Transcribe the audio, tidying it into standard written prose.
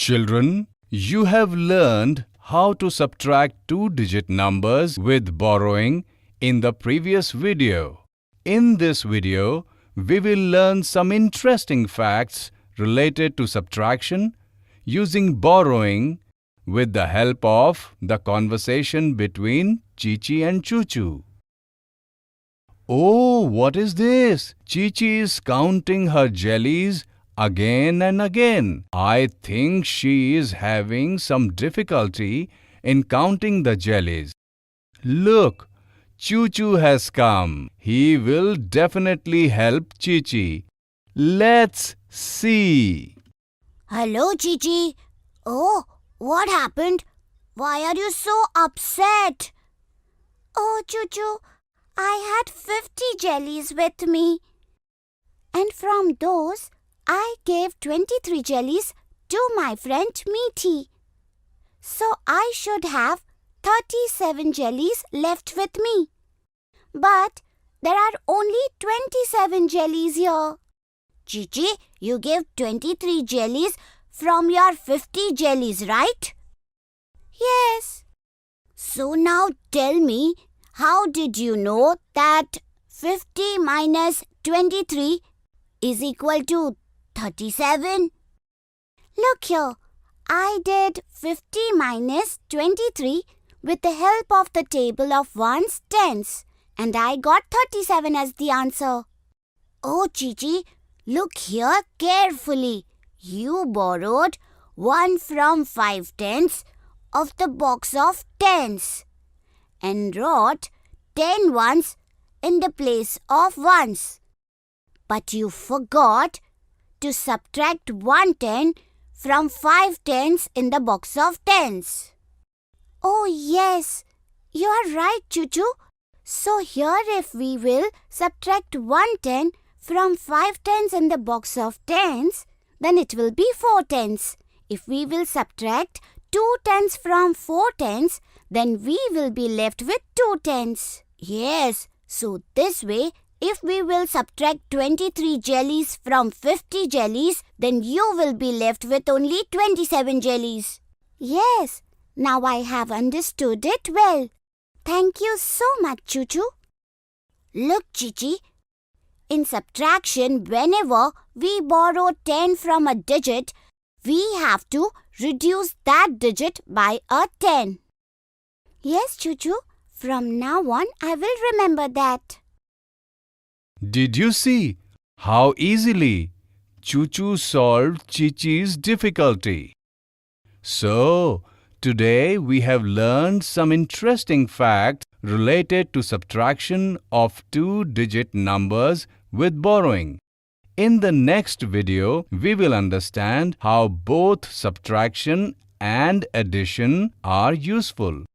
Children, you have learned how to subtract two-digit numbers with borrowing in the previous video. In this video, we will learn some interesting facts related to subtraction using borrowing with the help of the conversation between Chichi and Chuchu. Oh, what is this? Chichi is counting her jellies again and again. I think she is having some difficulty in counting the jellies. Look, Chuchu has come. He will definitely help Chichi. Let's see. Hello, Chichi. Oh, what happened? Why are you so upset? Oh, Chuchu, I had 50 jellies with me. And from those, I gave 23 jellies to my friend Meaty. So I should have 37 jellies left with me. But there are only 27 jellies here. Chichi, you gave 23 jellies from your 50 jellies, right? Yes. So now tell me, how did you know that 50 minus 23 is equal to 37? Look here, I did 50 minus 23 with the help of the table of ones, tens, and I got 37 as the answer. Oh, Chichi, look here carefully. You borrowed 1 from 5 tens of the box of tens and wrote 10 ones in the place of ones. But you forgot to subtract 1 10 from 5 tens in the box of tens. Oh yes, you are right, Chuchu. So here if we will subtract 1 10 from 5 tens in the box of tens, then it will be 4 tens. If we will subtract 2 tens from 4 tens, then we will be left with 2 tens. Yes, so this way, if we will subtract 23 jellies from 50 jellies, then you will be left with only 27 jellies. Yes, now I have understood it well. Thank you so much, Chuchu. Look, Chichi, in subtraction, whenever we borrow 10 from a digit, we have to reduce that digit by a 10. Yes, Chuchu, from now on I will remember that. Did you see how easily Chuchu solved Chichi's difficulty? So, today we have learned some interesting facts related to subtraction of two-digit numbers with borrowing. In the next video, we will understand how both subtraction and addition are useful.